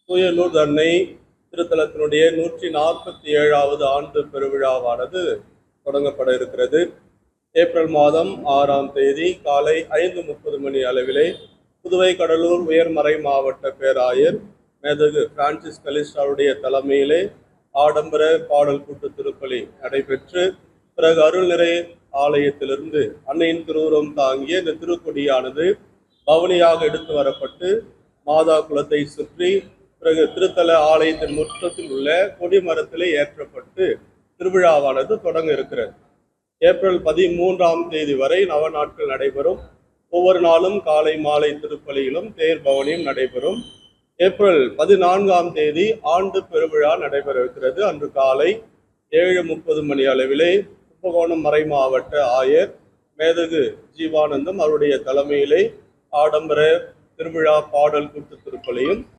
தூயலூர் அன்னை திருத்தலத்தினுடைய 147வது ஆண்டு பெருவிழாவானது தொடங்கப்பட இருக்கிறது. ஏப்ரல் மாதம் 6ஆம் தேதி காலை 5:30 மணி அளவிலே புதுவை கடலூர் உயர்மறை மாவட்ட பேராயர் மேதகு பிரான்சிஸ் கலிஸ்டாவுடைய தலைமையிலே ஆடம்பர பாடல் கூட்டு திருப்பலி நடைபெற்று, பிறகு அருள்நிறை ஆலயத்திலிருந்து அன்னையின் திருவுருவம் தாங்கிய இந்த திருக்கொடியானது பவனியாக எடுத்து வரப்பட்டு மாதா குலத்தை சுற்றி பிறகு திருத்தல ஆலயத்தின் முற்றத்தில் உள்ள கொடிமரத்திலே ஏற்றப்பட்டு திருவிழாவானது தொடங்க இருக்கிறது. ஏப்ரல் 13ஆம் தேதி வரை நவநாட்கள் நடைபெறும். ஒவ்வொரு நாளும் காலை மாலை திருப்பலியிலும் தேர் பவனியும் நடைபெறும். ஏப்ரல் 14ஆம் தேதி ஆண்டு பெருவிழா நடைபெற இருக்கிறது. அன்று காலை 7:30 மணி அளவிலே கும்பகோணம் மறை மாவட்ட ஆயர் மேதகு ஜீவானந்தம் அவருடைய தலைமையிலே ஆடம்பர திருவிழா பாடல் கூட்டு திருப்பலியும்